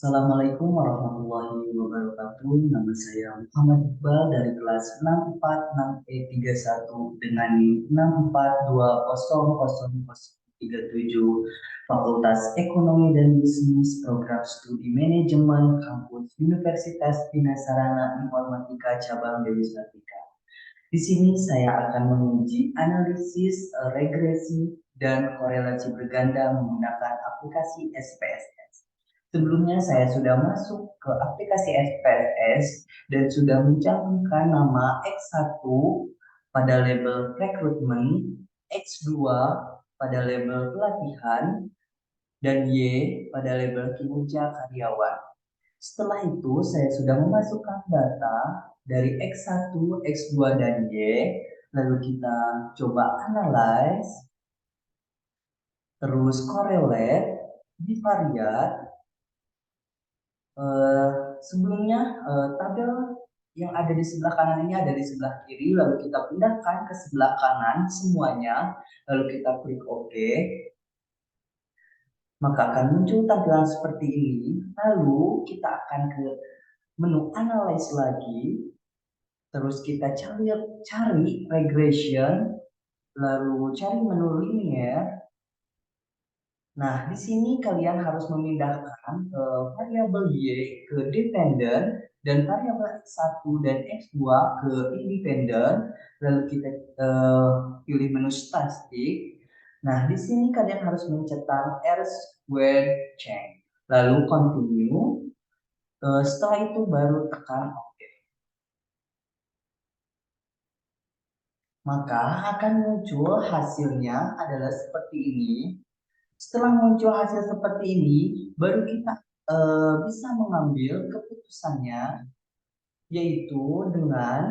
Assalamualaikum warahmatullahi wabarakatuh. Nama saya Muhammad Iqbal dari kelas 646E31 dengan NIM 6420037 Fakultas Ekonomi dan Bisnis Program Studi Manajemen Kampus Universitas Bina Sarana Informatika Cabang Dewi Sartika. Di sini saya akan menguji analisis, regresi, dan korelasi berganda menggunakan aplikasi SPSS. Sebelumnya saya sudah masuk ke aplikasi SPSS dan sudah mencantumkan nama X1 pada label rekrutmen, X2 pada label pelatihan, dan Y pada label kinerja karyawan. Setelah itu saya sudah memasukkan data dari X1, X2, dan Y. Lalu kita coba analyze, terus correlate, bivariate. Sebelumnya tabel yang ada di sebelah kanan ini ada di sebelah kiri, lalu kita pindahkan ke sebelah kanan semuanya, lalu kita klik OK, maka akan muncul tampilan seperti ini. Lalu kita akan ke menu analyze lagi, terus kita cari regression, lalu cari menu linear. Nah, di sini kalian harus memindahkan variabel Y ke dependent dan variabel X1 dan X2 ke independent. Lalu kita pilih menu statistik. Nah, di sini kalian harus mencetak R squared change. Lalu continue. Setelah itu baru tekan OK. Maka akan muncul hasilnya adalah seperti ini. Setelah muncul hasil seperti ini, baru kita bisa mengambil keputusannya, yaitu dengan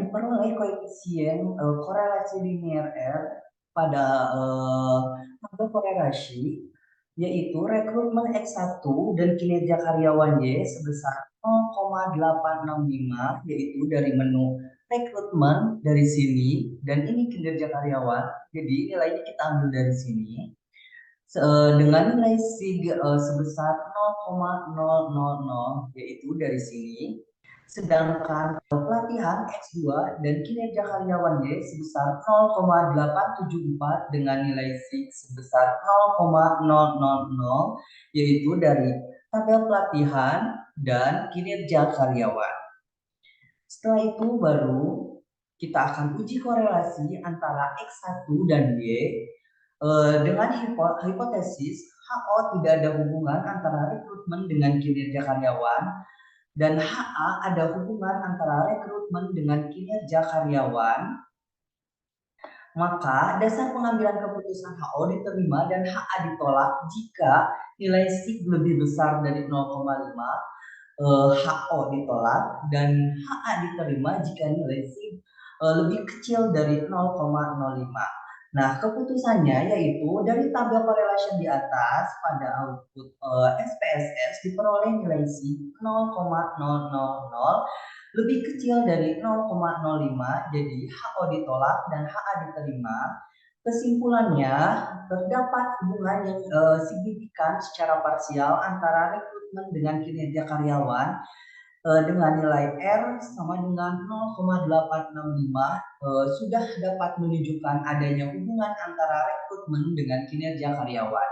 diperoleh koefisien korelasi linear R pada tabel korelasi, yaitu rekrutmen X1 dan kinerja karyawan Y sebesar 0,865, yaitu dari menu rekrutmen dari sini, dan ini kinerja karyawan, jadi nilainya kita ambil dari sini dengan nilai SIG sebesar 0,000, yaitu dari sini. Sedangkan pelatihan X2 dan kinerja karyawan Y sebesar 0,874 dengan nilai SIG sebesar 0,000, yaitu dari tabel pelatihan dan kinerja karyawan. Setelah itu baru kita akan uji korelasi antara X1 dan Y dengan hipotesis HO tidak ada hubungan antara rekrutmen dengan kinerja karyawan, dan HA ada hubungan antara rekrutmen dengan kinerja karyawan. Maka dasar pengambilan keputusan HO diterima dan HA ditolak jika nilai SIG lebih besar dari 0,5, HO ditolak, dan HA diterima jika nilai SIG lebih kecil dari 0,05. Nah, keputusannya yaitu dari tabel correlation di atas pada output SPSS diperoleh nilai SIG 0,000 lebih kecil dari 0,05, jadi HO ditolak dan HA diterima. Kesimpulannya, terdapat hubungan yang signifikan secara parsial antara rekrutmen dengan kinerja karyawan dengan nilai R sama dengan 0,865 sudah dapat menunjukkan adanya hubungan antara rekrutmen dengan kinerja karyawan.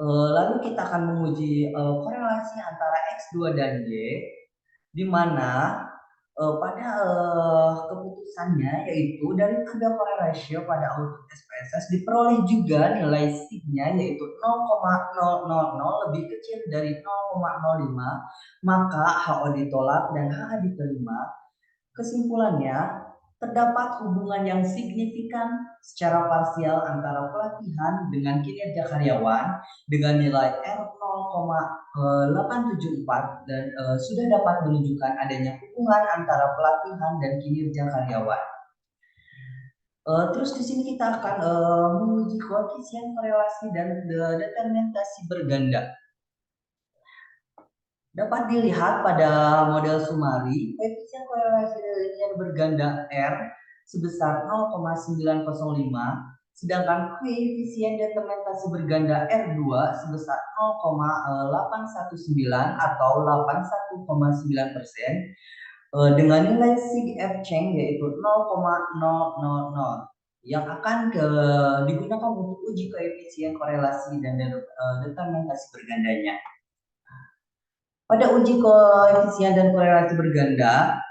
Lalu kita akan menguji korelasi antara X2 dan Y, di mana pada keputusannya yaitu dari tabel korelasi pada output SPSS diperoleh juga nilai SIG-nya yaitu 0,000 lebih kecil dari 0,05, maka HO ditolak dan HA diterima. Kesimpulannya, terdapat hubungan yang signifikan secara parsial antara pelatihan dengan kinerja karyawan dengan nilai R 0,874 dan sudah dapat menunjukkan adanya hubungan antara pelatihan dan kinerja karyawan. Terus di sini kita akan menguji koefisien korelasi dan determinasi berganda. Dapat dilihat pada model Sumari, koefisien korelasi linear berganda R sebesar 0,905 Sedangkan koefisien determinasi berganda R2 sebesar 0,819 atau 81,9% dengan nilai sig F Cheng yaitu 0,000 yang akan digunakan untuk uji koefisien korelasi dan determinasi bergandanya. Pada uji koefisien dan korelasi berganda,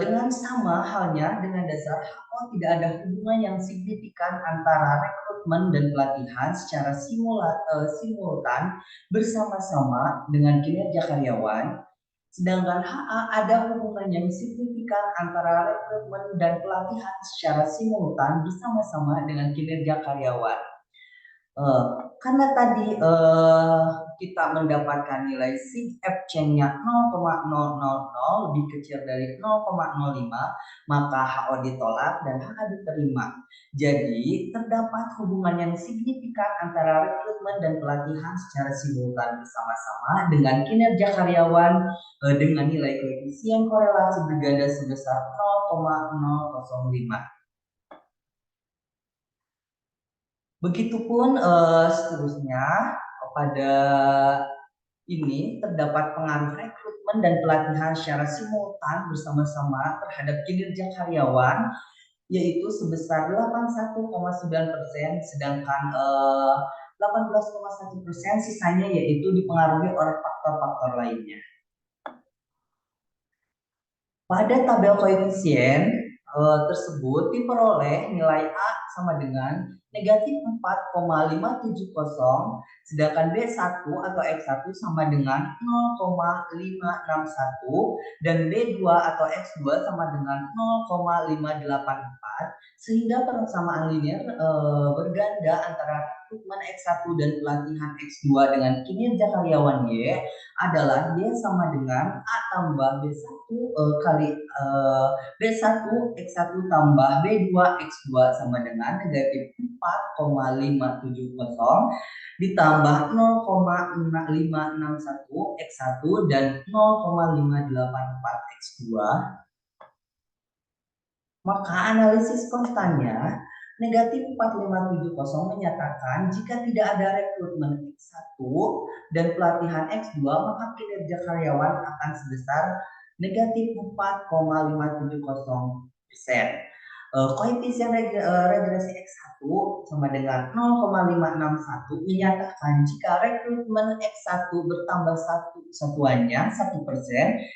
dengan sama halnya dengan dasar HO tidak ada hubungan yang signifikan antara rekrutmen dan pelatihan secara simultan bersama-sama dengan kinerja karyawan. Sedangkan HA ada hubungan yang signifikan antara rekrutmen dan pelatihan secara simultan bersama-sama dengan kinerja karyawan. Karena tadi kita mendapatkan nilai sig F Cheng-nya 0,000 lebih kecil dari 0,05, maka HO ditolak dan HA diterima. Jadi terdapat hubungan yang signifikan antara rekrutmen dan pelatihan secara simultan bersama-sama dengan kinerja karyawan dengan nilai koefisien korelasi berganda sebesar 0,005. Begitupun seterusnya pada ini terdapat pengaruh rekrutmen dan pelatihan secara simultan bersama-sama terhadap kinerja karyawan yaitu sebesar 81,9%, sedangkan 18,1% sisanya yaitu dipengaruhi oleh faktor-faktor lainnya. Pada tabel koefisien tersebut diperoleh nilai A sama dengan negatif 4,570, sedangkan B1 atau X1 sama dengan 0,561 dan B2 atau X2 sama dengan 0,584, sehingga persamaan linear berganda antara rekrutmen X1 dan pelatihan X2 dengan kinerja karyawan Y adalah Y sama dengan A tambah B1 kali B1 X1 tambah B2 X2 sama dengan negatif 4,570 ditambah 0,561 X1 dan 0,584 X2. Maka analisis konstannya negatif 4570 menyatakan jika tidak ada rekrutmen X1 dan pelatihan X2 maka kinerja karyawan akan sebesar negatif 4,570%. Koefisien regresi X1 sama dengan 0,561 menyatakan jika rekrutmen X1 bertambah satuannya 1%,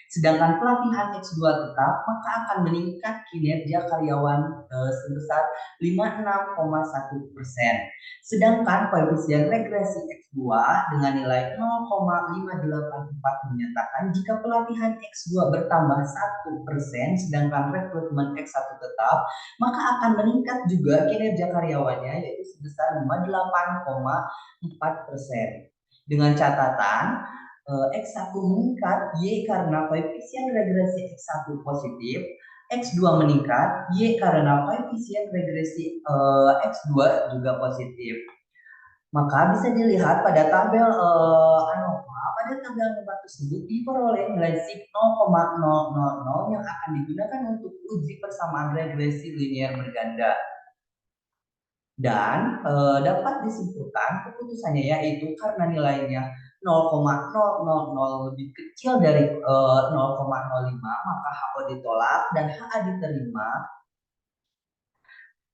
sedangkan pelatihan X2 tetap, maka akan meningkat kinerja karyawan sebesar 56,1%. Sedangkan koefisien regresi X2 dengan nilai 0,584 menyatakan jika pelatihan X2 bertambah 1%, sedangkan rekrutmen X1 tetap, maka akan meningkat juga kinerja karyawannya yaitu sebesar 58,4%. Dengan catatan X1 meningkat Y karena koefisien regresi X1 positif, X2 meningkat Y karena koefisien regresi X2 juga positif. Maka bisa dilihat pada tabel ANOVA, pada tabel ANOVA tersebut diperoleh nilai sig 0,000 yang akan digunakan untuk uji persamaan regresi linear berganda. Dan dapat disimpulkan keputusannya yaitu karena nilainya 0,000 lebih kecil dari 0,05 maka HO ditolak dan HA diterima.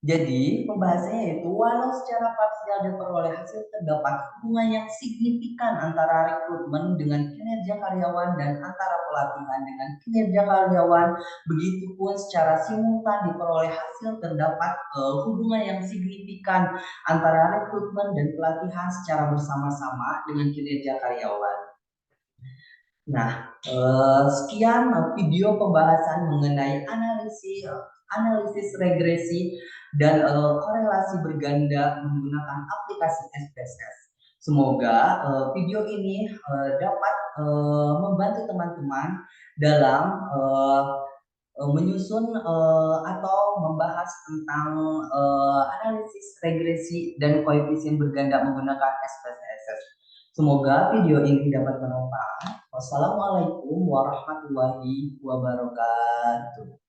Jadi pembahasannya yaitu walau secara parsial diperoleh hasil terdapat hubungan yang signifikan antara rekrutmen dengan kinerja karyawan dan antara pelatihan dengan kinerja karyawan, begitupun secara simultan diperoleh hasil terdapat hubungan yang signifikan antara rekrutmen dan pelatihan secara bersama-sama dengan kinerja karyawan. Nah, sekian video pembahasan mengenai analisis regresi dan korelasi berganda menggunakan aplikasi SPSS. Semoga video ini dapat membantu teman-teman dalam menyusun atau membahas tentang analisis regresi dan koefisien berganda menggunakan SPSS. Semoga video ini dapat bermanfaat. Wassalamualaikum warahmatullahi wabarakatuh.